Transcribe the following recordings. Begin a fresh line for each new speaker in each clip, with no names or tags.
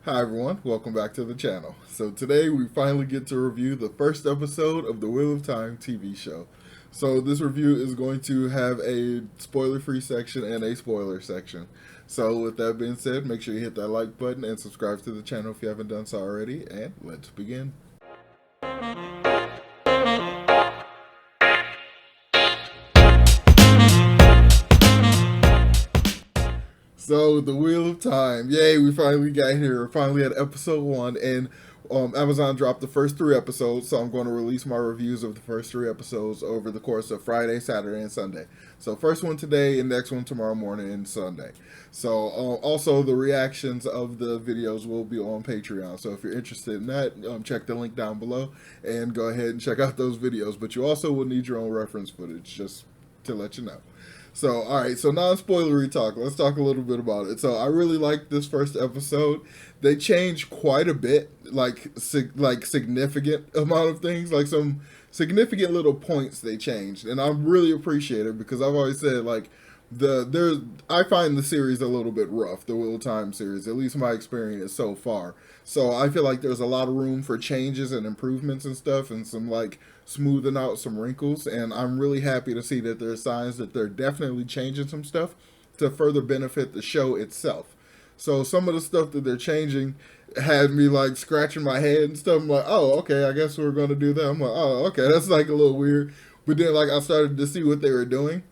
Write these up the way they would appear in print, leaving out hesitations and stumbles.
Hi everyone, welcome back to the channel. So today we finally get to review the first episode of the Wheel of Time TV show. So this review is going to have a spoiler-free section and a spoiler section. So with that being said, make sure you hit that like button and subscribe to the channel if you haven't done so already, and let's begin. So the Wheel of Time, yay! We finally got here. We're finally at episode one, and Amazon dropped the first three episodes. So I'm going to release my reviews of the first three episodes over the course of Friday, Saturday, and Sunday. So first one today, and next one tomorrow morning and Sunday. So also the reactions of the videos will be on Patreon. So if you're interested in that, check the link down below and go ahead and check out those videos. But you also will need your own reference footage, just to let you know. So, all right, so non-spoilery talk. Let's talk a little bit about it. So, I really liked this first episode. They changed quite a bit, like significant amount of things, like some significant little points they changed, and I really appreciate it because I've always said like I find the series a little bit rough, the Wheel of Time series, at least my experience so far. So I feel like there's a lot of room for changes and improvements and stuff, and some like smoothing out some wrinkles. And I'm really happy to see that there's signs that they're definitely changing some stuff to further benefit the show itself. So some of the stuff that they're changing had me like scratching my head and stuff. I'm like, oh, okay, I guess we're gonna do that. I'm like, oh, okay, that's like a little weird. But then like I started to see what they were doing.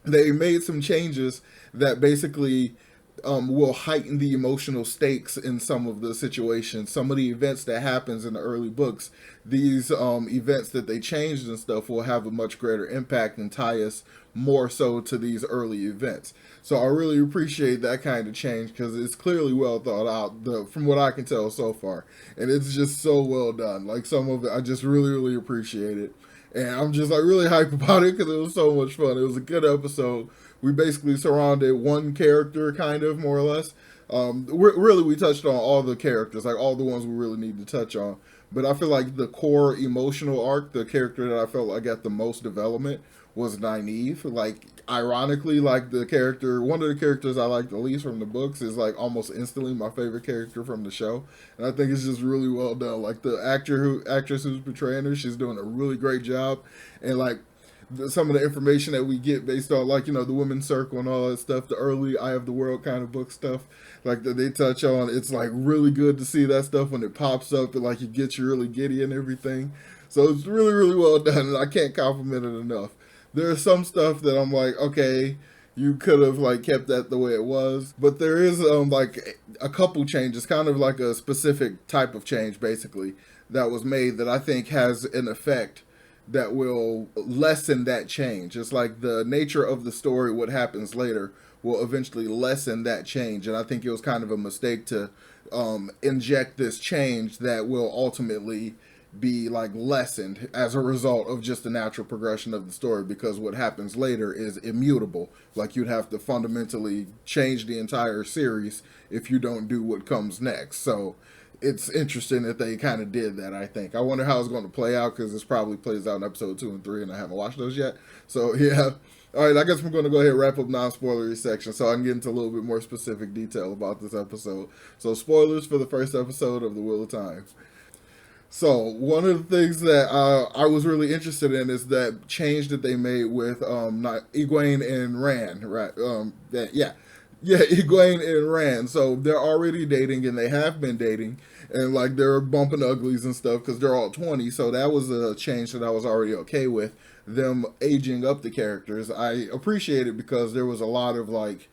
They made some changes that basically will heighten the emotional stakes in some of the situations. Some of the events that happens in the early books, these events that they changed and stuff will have a much greater impact and tie us more so to these early events. So I really appreciate that kind of change because it's clearly well thought out, from what I can tell so far, and it's just so well done. Like some of it, I just really appreciate it. And I'm just like really hyped about it because it was so much fun. It was a good episode. We basically surrounded one character, kind of more or less. Really, we touched on all the characters, like all the ones we really need to touch on. But I feel like the core emotional arc, the character that I felt like got the most development was Nynaeve. Like, ironically, like the character, one of the characters I like the least from the books is like almost instantly my favorite character from the show, and I think it's just really well done. Like the actress who's portraying her, she's doing a really great job, and like some of the information that we get based on like the women's circle and all that stuff, the early Eye of the World kind of book stuff, like that they touch on. It's like really good to see that stuff when it pops up and like it gets you really giddy and everything. So it's really well done, and I can't compliment it enough. There's some stuff that I'm like, okay, you could have like kept that the way it was, but there is like a couple changes, kind of like a specific type of change basically that was made that I think has an effect that will lessen that change. It's like the nature of the story, what happens later, will eventually lessen that change. And I think it was kind of a mistake to inject this change that will ultimately be like lessened as a result of just the natural progression of the story, because what happens later is immutable. Like you'd have to fundamentally change the entire series if you don't do what comes next. So it's interesting that they kind of did that. I think I wonder how it's going to play out because this probably plays out in episode 2 and 3, and I haven't watched those yet. So yeah, all right. I guess we're going to go ahead and wrap up non-spoilery section so I can get into a little bit more specific detail about this episode. So spoilers for the first episode of The Wheel of Time. So one of the things that I was really interested in is that change that they made with not Egwene and Rand, right? Egwene and Rand. So they're already dating, and they have been dating, and like they're bumping uglies and stuff because they're all 20. So that was a change that I was already okay with, them aging up the characters. I appreciate it because there was a lot of like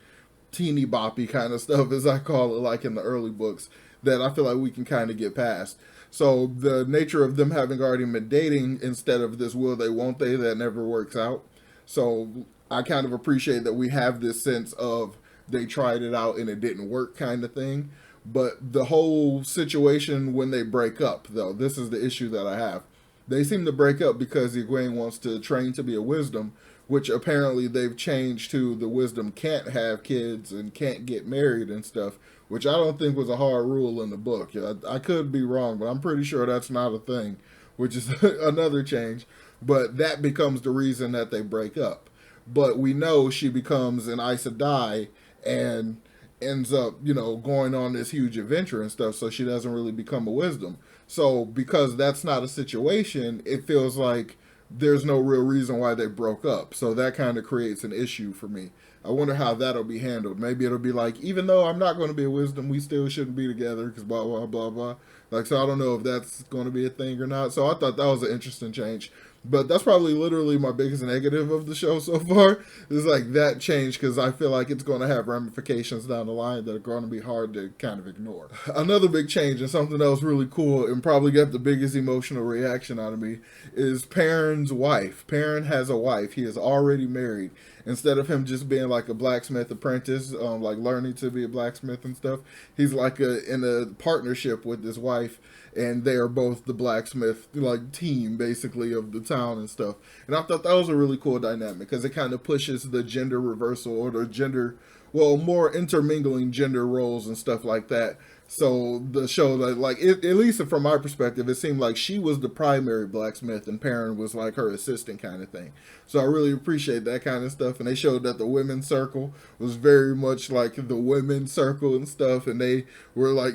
teeny boppy kind of stuff, as I call it, like in the early books, that I feel like we can kind of get past. So the nature of them having already been dating instead of this will they won't they that never works out. So I kind of appreciate that we have this sense of they tried it out and it didn't work kind of thing. But the whole situation when they break up, though, this is the issue that I have. They seem to break up because Egwene wants to train to be a wisdom, which apparently they've changed to the wisdom can't have kids and can't get married and stuff, which I don't think was a hard rule in the book. I could be wrong, but I'm pretty sure that's not a thing, which is another change. But that becomes the reason that they break up. But we know she becomes an Aes Sedai, and ends up, going on this huge adventure and stuff, so she doesn't really become a wisdom. So because that's not a situation, it feels like there's no real reason why they broke up. So that kind of creates an issue for me. I wonder how that'll be handled. Maybe it'll be like, even though I'm not going to be a wisdom, we still shouldn't be together because blah blah blah blah. Like, so I don't know if that's going to be a thing or not. So I thought that was an interesting change. But that's probably literally my biggest negative of the show so far. Is like that change, because I feel like it's going to have ramifications down the line that are going to be hard to kind of ignore. Another big change, and something that was really cool and probably got the biggest emotional reaction out of me, is Perrin's wife. Perrin has a wife. He is already married. Instead of him just being like a blacksmith apprentice, like learning to be a blacksmith and stuff, he's like in a partnership with his wife, and they are both the blacksmith like team basically of the town and stuff. And I thought that was a really cool dynamic because it kind of pushes the gender reversal, or the gender, well, more intermingling gender roles and stuff like that. So the show, that like at least from my perspective, it seemed like she was the primary blacksmith and Perrin was like her assistant kind of thing. So I really appreciate that kind of stuff. And they showed that the women's circle was very much like the women's circle and stuff. And they were like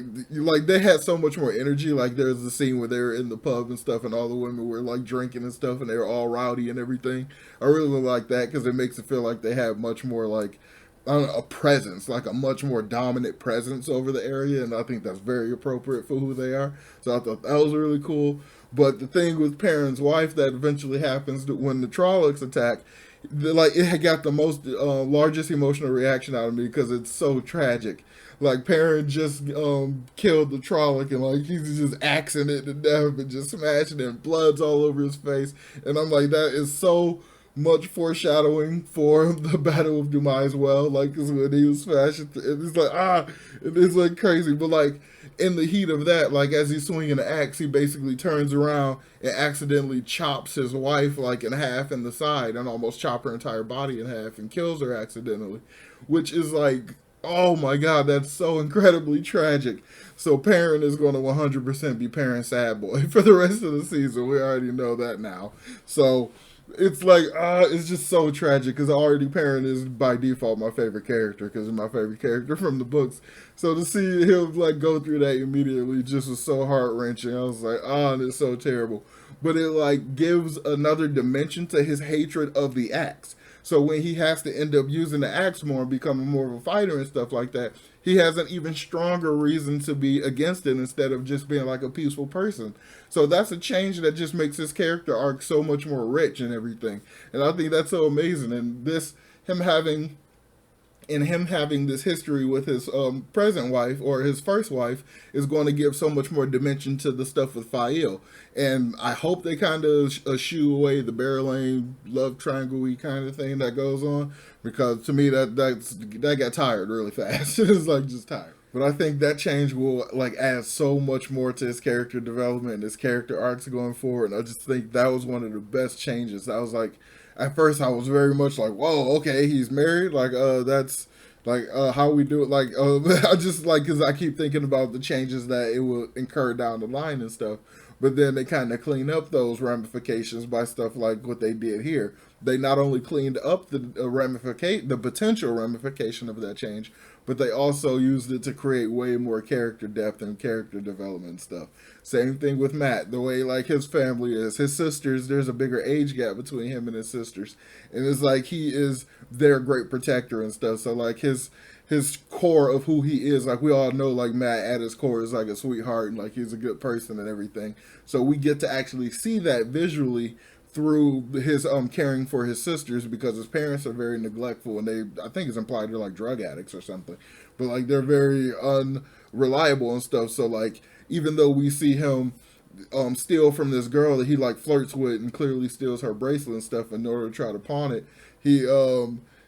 they had so much more energy. Like there's the scene where they were in the pub and stuff, and all the women were like drinking and stuff, and they were all rowdy and everything. I really like that because it makes it feel like they have much more like, I don't know, a presence, like a much more dominant presence over the area, and I think that's very appropriate for who they are. So I thought that was really cool. But the thing with Perrin's wife that eventually happens when the Trollocs attack, like it had got the most largest emotional reaction out of me because it's so tragic. Like Perrin just killed the Trolloc, and like he's just axing it to death and just smashing it, and blood's all over his face, and I'm like, that is so much foreshadowing for the Battle of Dumas as well. Like, cause when he was smashing, it's like, it's like crazy. But like in the heat of that, like as he's swinging the axe, he basically turns around and accidentally chops his wife like in half in the side, and almost chop her entire body in half and kills her accidentally, which is like, oh my god, that's so incredibly tragic. So Perrin is going to 100% be Perrin sad boy for the rest of the season. We already know that now. So it's like, it's just so tragic because already Perrin is by default my favorite character because he's my favorite character from the books. So to see him like go through that immediately just was so heart wrenching. I was like, and it's so terrible. But it like gives another dimension to his hatred of the axe. So when he has to end up using the axe more and becoming more of a fighter and stuff like that, he has an even stronger reason to be against it instead of just being like a peaceful person. So that's a change that just makes his character arc so much more rich and everything. And I think that's so amazing. And him having this history with his present wife, or his first wife, is going to give so much more dimension to the stuff with Fael. And I hope they kind of shoo away the Barrelane love triangle-y kind of thing that goes on, because to me that got tired really fast. It's like just tired. But I think that change will like add so much more to his character development and his character arcs going forward. And I just think that was one of the best changes. I was like, at first I was very much like, whoa, okay, he's married. Like, that's like how we do it. Like, I just like, because I keep thinking about the changes that it will incur down the line and stuff. But then they kind of clean up those ramifications by stuff like what they did here. They not only cleaned up the potential ramification of that change, but they also used it to create way more character depth and character development stuff. Same thing with Matt, the way like his family is. His sisters, there's a bigger age gap between him and his sisters. And it's like he is their great protector and stuff. So like his core of who he is, like we all know like Matt at his core is like a sweetheart and like he's a good person and everything. So we get to actually see that visually through his caring for his sisters, because his parents are very neglectful, and I think it's implied they're like drug addicts or something, but like they're very unreliable and stuff. So like even though we see him steal from this girl that he like flirts with and clearly steals her bracelet and stuff in order to try to pawn it,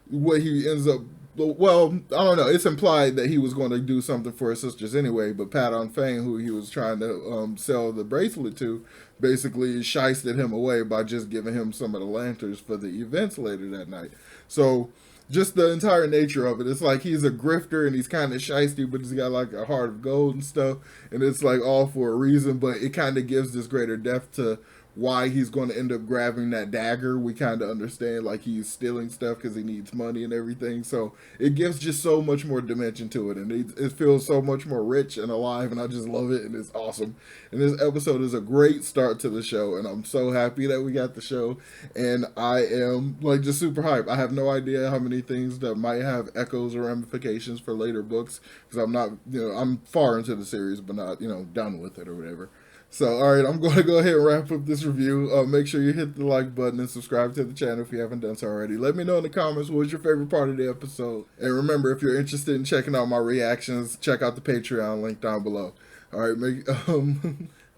what he ends up, well, I don't know. It's implied that he was going to do something for his sisters anyway, but Pat on Fane, who he was trying to sell the bracelet to, basically shysted him away by just giving him some of the lanterns for the events later that night. So just the entire nature of it, it's like he's a grifter and he's kind of shysty, but he's got like a heart of gold and stuff, and it's like all for a reason, but it kind of gives this greater depth to why he's going to end up grabbing that dagger. We kind of understand like he's stealing stuff because he needs money and everything. So it gives just so much more dimension to it, and it feels so much more rich and alive, and I just love it, and it's awesome. And this episode is a great start to the show, and I'm so happy that we got the show, and I am like just super hyped. I have no idea how many things that might have echoes or ramifications for later books because I'm not, I'm far into the series, but not, done with it or whatever. So, all right, I'm going to go ahead and wrap up this review. Make sure you hit the like button and subscribe to the channel if you haven't done so already. Let me know in the comments what was your favorite part of the episode. And remember, if you're interested in checking out my reactions, check out the Patreon link down below. All right,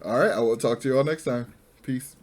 all right, I will talk to you all next time. Peace.